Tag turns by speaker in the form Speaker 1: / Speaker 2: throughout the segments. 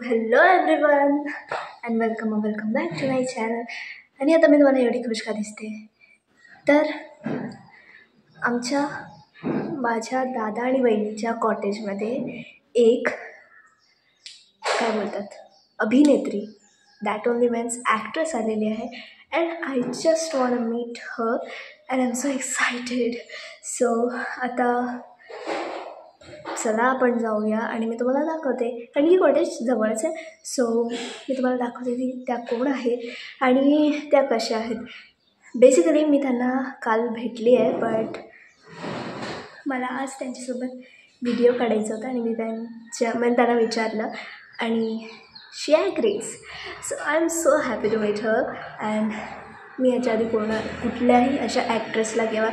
Speaker 1: Hello everyone and welcome back to my channel. आणि आता मी तुम्हाला एवढी खुश का दिसते तर माझ्या दादा आणि बहिणीच्या कॉटेजमध्ये एक काय बोलतात अभिनेत्री दॅट ओनली मीन्स ॲक्ट्रेस आलेली आहे. And I just want meet her and I am so excited. So आता चला आपण जाऊया आणि मी तुम्हाला दाखवते. कारण ही कॉटेज जवळच आहे. सो मी तुम्हाला दाखवते की त्या कोण आहेत आणि त्या कशा आहेत. बेसिकली मी त्यांना काल भेटली आहे बट मला आज त्यांच्यासोबत व्हिडिओ काढायचा होता आणि मी त्यांना विचारलं आणि she agrees. So I am so happy to meet her. And मी याच्या आधी कुठल्याही अशा ॲक्ट्रेसला किंवा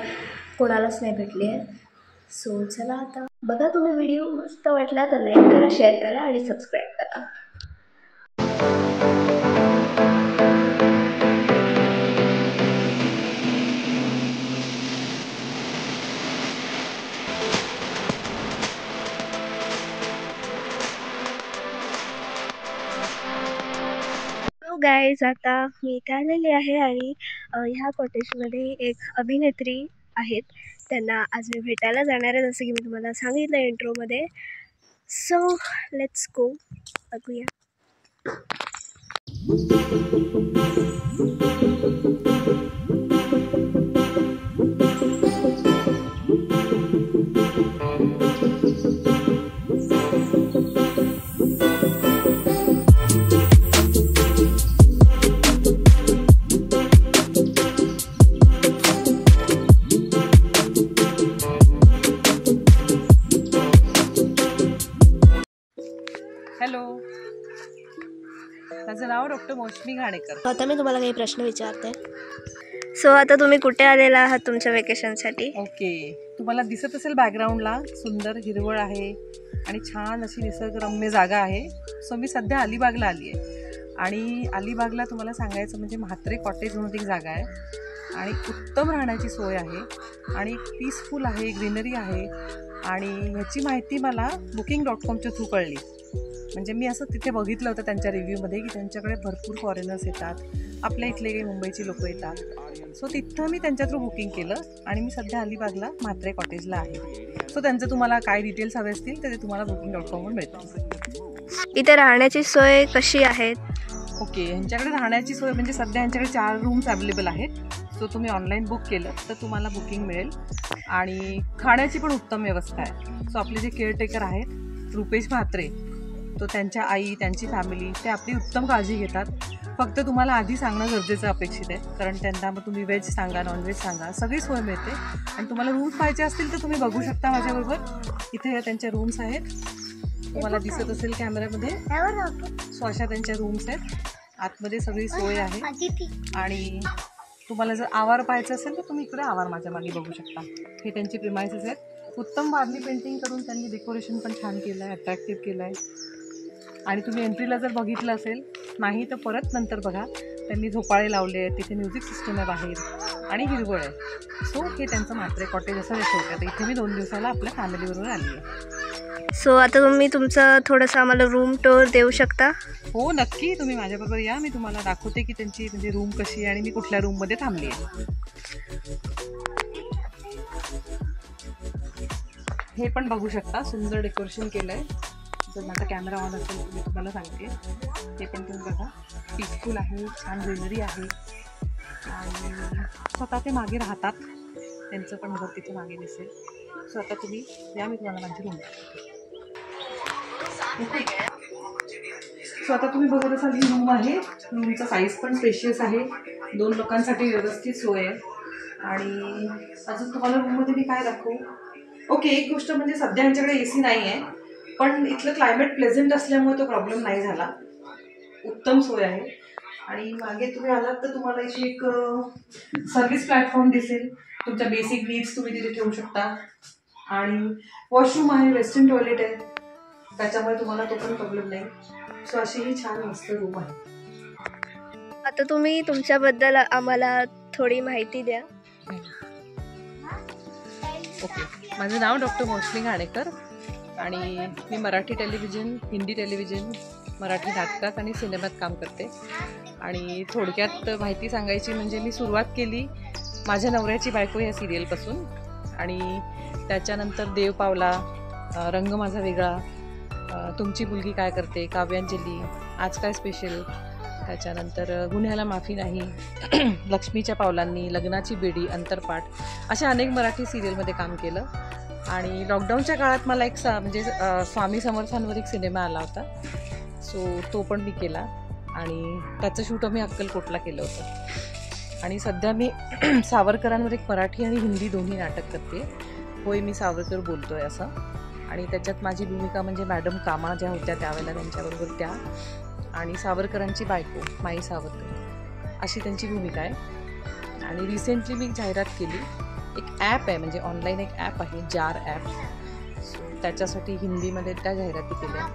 Speaker 1: कोणालाच नाही भेटली आहे. सो चला आता बघा. तुम्ही व्हिडिओ मस्त वाटला तर लाईक करा, शेअर करा आणि सबस्क्राईब करा. गाईज आता मी इथे आलेली आहे आणि ह्या कॉटेजमध्ये एक अभिनेत्री आहेत. त्यांना आज मी भेटायला जाणार आहे जसं की मी तुम्हाला सांगितलं इंट्रोमध्ये. सो लेट्स गो बघूया.
Speaker 2: हॅलो, माझं नाव डॉक्टर मौसमी घाणेकर.
Speaker 1: आता मी तुम्हाला काही प्रश्न विचारते. सो आता तुम्ही कुठे आलेला आहात तुमच्या वेकेशनसाठी?
Speaker 2: ओके, तुम्हाला दिसत असेल बॅकग्राऊंडला सुंदर हिरवळ आहे आणि छान अशी निसर्गरम्य जागा आहे. सो मी सध्या अलिबागला आली आहे आणि अलिबागला तुम्हाला सांगायचं म्हणजे म्हात्रे कॉटेज म्हणून एक जागा आहे आणि उत्तम राहण्याची सोय आहे आणि पीसफुल आहे, ग्रीनरी आहे. आणि ह्याची माहिती मला booking.comच्या थ्रू कळली. म्हणजे मी असं तिथे बघितलं होतं त्यांच्या रिव्ह्यूमध्ये की त्यांच्याकडे भरपूर फॉरेनर्स येतात, आपल्या इथले काही मुंबईची लोकं येतात. सो तिथं मी त्यांच्या थ्रू बुकिंग केलं आणि मी सध्या अलिबागला म्हात्रे कॉटेजला आहे. सो त्यांचं तुम्हाला काय डिटेल्स हवे असतील तर ते तुम्हाला booking.comवर मिळतील.
Speaker 1: इथे राहण्याची सोय कशी आहे?
Speaker 2: ओके, ह्यांच्याकडे राहण्याची सोय म्हणजे सध्या ह्यांच्याकडे 4 रूम्स अवेलेबल आहेत. सो तुम्ही ऑनलाईन बुक केलं तर तुम्हाला बुकिंग मिळेल आणि खाण्याची पण उत्तम व्यवस्था आहे. सो आपले जे केअरटेकर आहेत रुपेश म्हात्रे, तो त्यांच्या आई, त्यांची फॅमिली, ते आपली उत्तम काळजी घेतात. फक्त तुम्हाला आधी सांगणं गरजेचं अपेक्षित आहे, कारण त्यांना मग तुम्ही व्हेज सांगा, नॉनव्हेज सांगा, सगळी सोय मिळते. आणि तुम्हाला रूम्स पाहिजे असतील तर तुम्ही बघू शकता माझ्याबरोबर. इथे त्यांच्या रूम्स आहेत, तुम्हाला दिसत असेल कॅमेऱ्यामध्ये. सो अशा त्यांच्या रूम्स आहेत, आतमध्ये सगळी सोय आहे. आणि तुम्हाला जर आवार पाहायचं असेल तर तुम्ही इकडे आवार माझ्या मागे बघू शकता. हे त्यांची प्रिमायसेस आहेत. उत्तम वारली पेंटिंग करून त्यांनी डेकोरेशन पण छान केलं आहे, अट्रॅक्टिव्ह केलं आहे. आणि तुम्ही एंट्रीला जर बघितलं असेल, नाही तर परत नंतर बघा, त्यांनी झोपाळे लावले आहेत, तिथे म्युझिक सिस्टम आहे बाहेर आणि हिरवळ आहे. सो हे त्यांचं म्हात्रे कॉटेज असं दाखवतं. तर इथे मी 2 दिवसाला आपल्या फॅमिलीबरोबर आली आहे.
Speaker 1: सो आता तुम्ही तुमचं थोडंसं आम्हाला रूम टूर देऊ शकता?
Speaker 2: हो नक्की, तुम्ही माझ्याबरोबर या. मी तुम्हाला दाखवते की त्यांची म्हणजे रूम कशी आहे आणि मी कुठल्या रूममध्ये थांबली आहे. हे पण बघू शकता, सुंदर डेकोरेशन केलं आहे. जर माझा कॅमेरा ऑन असेल तर मी तुम्हाला सांगते. ते पण तुम्ही बघा, पीसफुल आहे, छान ग्रीनरी आहे आणि स्वतः ते मागे राहतात. त्यांचं पण घर तिथे मागे दिसेल. सो आता तुम्ही या, मी तुम्हाला माझी रूम. सो आता तुम्ही बघत असाल ही रूम आहे. रूमचा साईज पण स्पेशियस आहे, 2 लोकांसाठी व्यवस्थित सोय आहे. आणि अजून तुम्हाला रूममध्ये मी काय दाखवू. ओके, एक गोष्ट म्हणजे सध्या यांच्याकडे AC नाही आहे, पण इथलं क्लायमेट प्लेझंट असल्यामुळे तो प्रॉब्लेम नाही झाला. उत्तम सोय आहे. आणि मागे तुम्ही आलात तर तुम्हाला इथे एक सर्व्हिस प्लॅटफॉर्म दिसेल. तुमच्या बेसिक नीड्स तुम्ही तिथे ठेवू शकता. आणि वॉशरूम आहे, वेस्टर्न टॉयलेट आहे, त्याच्यामुळे तुम्हाला तो पण प्रॉब्लेम नाही. सो अशी ही छान मस्त रूम आहे.
Speaker 1: आता तुम्ही तुमच्याबद्दल आम्हाला थोडी माहिती द्या.
Speaker 2: ओके, माझं नाव डॉक्टर मौसमी घाणेकर आणि मी मराठी टेलिव्हिजन, हिंदी टेलिव्हिजन मराठी नाटकात आणि सिनेमात काम करते. आणि थोडक्यात माहिती सांगायची म्हणजे मी सुरुवात केली माझ्या नवऱ्याची बायको या सिरियलपासून, आणि त्याच्यानंतर देव पावला, रंग माझा वेगळा, तुमची मुलगी काय करते, काव्यांजली, आज काय स्पेशल, त्याच्यानंतर गुन्ह्याला माफी नाही, लक्ष्मीच्या पावलांनी, लग्नाची बेडी, अंतरपाठ, अशा अनेक मराठी सिरियलमध्ये काम केलं. आणि लॉकडाऊनच्या काळात मला एक म्हणजे स्वामी समर्थांवर एक सिनेमा आला होता, सो तो पण मी केला आणि त्याचं शूट आम्ही अक्कलकोटला केलं होतं. आणि सध्या मी सावरकरांवर एक मराठी आणि हिंदी दोन्ही नाटक करते, होय मी सावरकर बोलतोय असं. आणि त्याच्यात माझी भूमिका म्हणजे मॅडम कामा ज्या होत्या त्यावेळेला त्यांच्याबरोबर त्या, आणि सावरकरांची बायको माई सावरकर अशी त्यांची भूमिका आहे. आणि रिसेंटली मी एक जाहिरात केली, एक ॲप आहे म्हणजे ऑनलाईन एक ॲप आहे जार ॲप, सो त्याच्यासाठी हिंदीमध्ये त्या जाहिराती केल्या,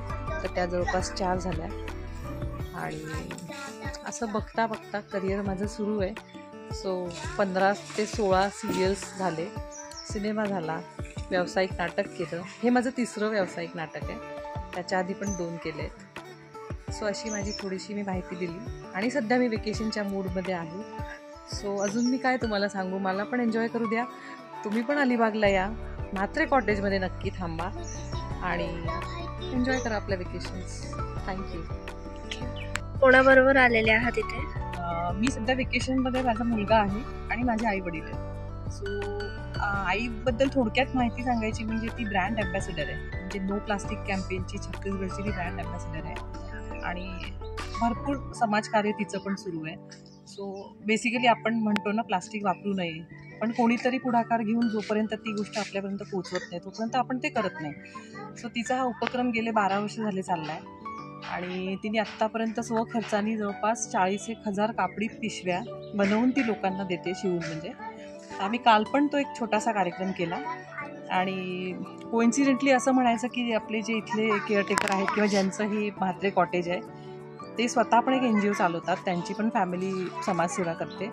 Speaker 2: तर त्या जवळपास 4 झाल्या. आणि असं बघता बघता करिअर माझं सुरू आहे. सो 15 ते 16 सिरियल्स झाले, सिनेमा झाला, व्यावसायिक नाटक केलं, हे माझं 3रं व्यावसायिक नाटक आहे, त्याच्या आधी पण 2 केले आहेत. सो अशी माझी थोडीशी मी माहिती दिली. आणि सध्या मी वेकेशनच्या मूडमध्ये आहे. सो अजून मी काय तुम्हाला सांगू, मला पण एन्जॉय करू द्या, तुम्ही पण अलिबागला या, म्हात्रे कॉटेजमध्ये नक्की थांबा आणि एन्जॉय करा आपल्या वेकेशन्स. थँक्यू.
Speaker 1: कोणाबरोबर आलेले आहात इथे?
Speaker 2: मी सध्या वेकेशनमध्ये माझा मुलगा आहे आणि माझे आई वडील आहेत. सो आईबद्दल थोडक्यात माहिती सांगायची म्हणजे ती ब्रँड ॲम्बॅसेडर आहे, म्हणजे नो प्लास्टिक कॅम्पेनची छत्तीसगडची ती ब्रँड ॲम्बॅसेडर आहे आणि भरपूर समाजकार्य तिचं पण सुरू आहे. सो बेसिकली आपण म्हणतो ना प्लास्टिक वापरू नये, पण कोणीतरी पुढाकार घेऊन जोपर्यंत ती गोष्ट आपल्यापर्यंत पोहोचवत नाही तोपर्यंत आपण ते करत नाही. सो तिचा हा उपक्रम गेले 12 वर्ष झाले चालला आहे आणि तिने आत्तापर्यंत स्वखर्चाने जवळपास 40,000 कापडी पिशव्या बनवून ती लोकांना देते, शिवून म्हणजे. आम्ही काल पण तो एक छोटासा कार्यक्रम केला आणि कोइन्सिडेंटली असं म्हणायचं की आपले जे इथले केअरटेकर आहेत किंवा ज्यांचं ही म्हात्रे कॉटेज आहे ते स्वतः पण एक NGO चालवतात, त्यांची पण फॅमिली समाजसेवा करते.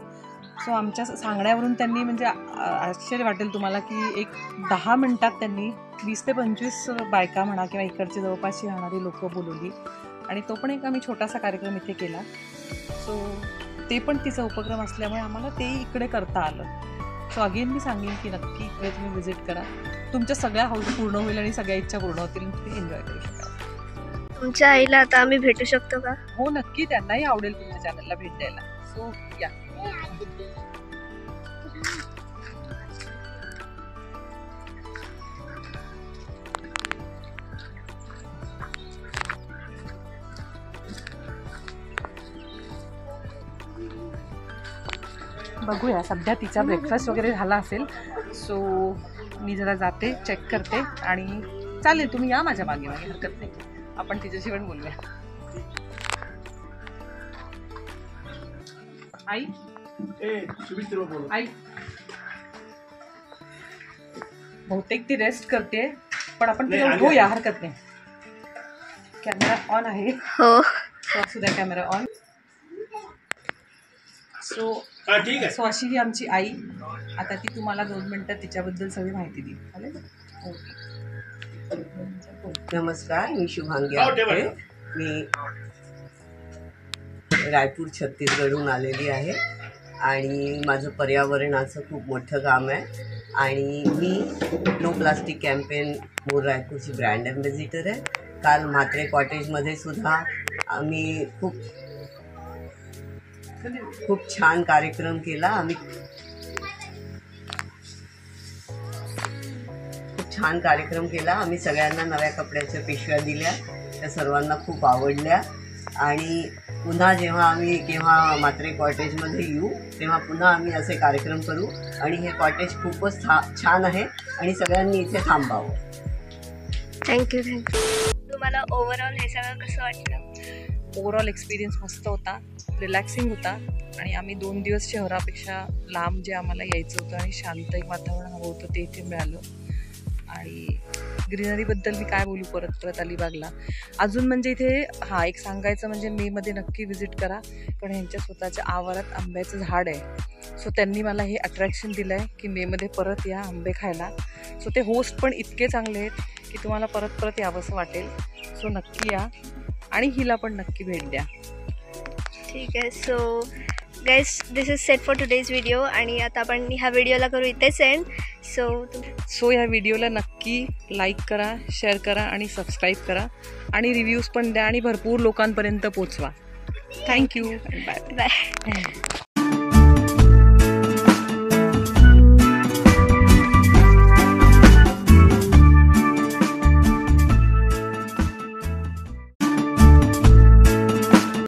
Speaker 2: सो आमच्या सांगण्यावरून त्यांनी म्हणजे आश्चर्य वाटेल तुम्हाला की एक 10 मिनटात त्यांनी 20 ते 25 बायका म्हणा किंवा इकडचे जवळपासची राहणारी लोकं बोलवली आणि तो पण एक आम्ही छोटासा कार्यक्रम इथे केला. सो ते पण तिचा उपक्रम असल्यामुळे आम्हाला ते इकडे करता आलं. सो अगेन मी सांगेन की नक्की इकडे तुम्ही व्हिजिट करा, तुमच्या सगळ्या हौस पूर्ण होईल आणि सगळ्या इच्छा पूर्ण होतील, तुम्ही एन्जॉय करू शकाल.
Speaker 1: तुमच्या आईला आता आम्ही भेटू शकतो का?
Speaker 2: हो नक्की, त्यांनाही आवडेल तुमच्या चॅनलला भेट द्यायला. सो या. बघूया, सध्या तिचा ब्रेकफास्ट वगैरे झाला असेल. सो मी जरा जाते, चेक करते आणि चालेल तुम्ही या माझ्या मागे मागे, हरकत नाही, आपण तिच्याशी पण बोलूया. आई आई बहुतेक ती रेस्ट करते, पण आपण तिला उठवूया, हरकत नाही. कॅमेरा ऑन आहे.
Speaker 1: हो,
Speaker 2: असू द्या कॅमेरा ऑन. सो अशी ही आमची आई. आता ती तुम्हाला 2 मिनिटात तिच्याबद्दल सगळी माहिती देईल. चालेल?
Speaker 3: नमस्कार, मी शुभांगी आपटे. मी रायपूर छत्तीसगडहून आलेली आहे आणि माझं पर्यावरणाचं खूप मोठं काम आहे आणि मी नो प्लास्टिक कॅम्पेन मोर रायपूरची ब्रँड ॲम्बॅसिडर आहे. काल म्हात्रे कॉटेजमध्ये सुद्धा आम्ही खूप छान कार्यक्रम केला. आम्ही सगळ्यांना नव्या कपड्याच्या पिशव्या दिल्या, त्या सर्वांना खूप आवडल्या आणि पुन्हा जेव्हा म्हात्रे कॉटेजमध्ये येऊ तेव्हा पुन्हा आम्ही असे कार्यक्रम करू आणि हे कॉटेज खूपच छान आहे आणि सगळ्यांनी इथे थांबावं.
Speaker 1: थँक्यू. तुम्हाला ओव्हरऑल हे सगळं कसं वाटलं?
Speaker 2: ओव्हरऑल एक्सपिरियन्स मस्त होता, रिलॅक्सिंग होता आणि आम्ही 2 दिवस शहरापेक्षा लांब जे आम्हाला यायचं होतं आणि शांत एक वातावरण हवं होतं ते इथे मिळालं. आणि ग्रीनरीबद्दल मी काय बोलू, परत अलिबागला अजून म्हणजे इथे एक सांगायचं म्हणजे मेमध्ये नक्की व्हिजिट करा, कारण ह्यांच्या स्वतःच्या आवारात आंब्याचं झाड आहे. सो त्यांनी मला हे अट्रॅक्शन दिलं आहे की मेमध्ये परत या आंबे खायला. सो ते होस्ट पण इतके चांगले आहेत की तुम्हाला परत यावंसं वाटेल. सो नक्की या. आणि हिला पण नक्की भेट द्या.
Speaker 1: ठीक आहे. So guys, this is set for today's video आणि आता आपण ह्या व्हिडिओला करू इथे सेंड. सो
Speaker 2: ह्या व्हिडिओला नक्की लाईक करा, शेअर करा आणि सबस्क्राईब करा आणि रिव्ह्यूज पण द्या आणि भरपूर लोकांपर्यंत पोचवा. थँक्यू. Bye
Speaker 1: bye.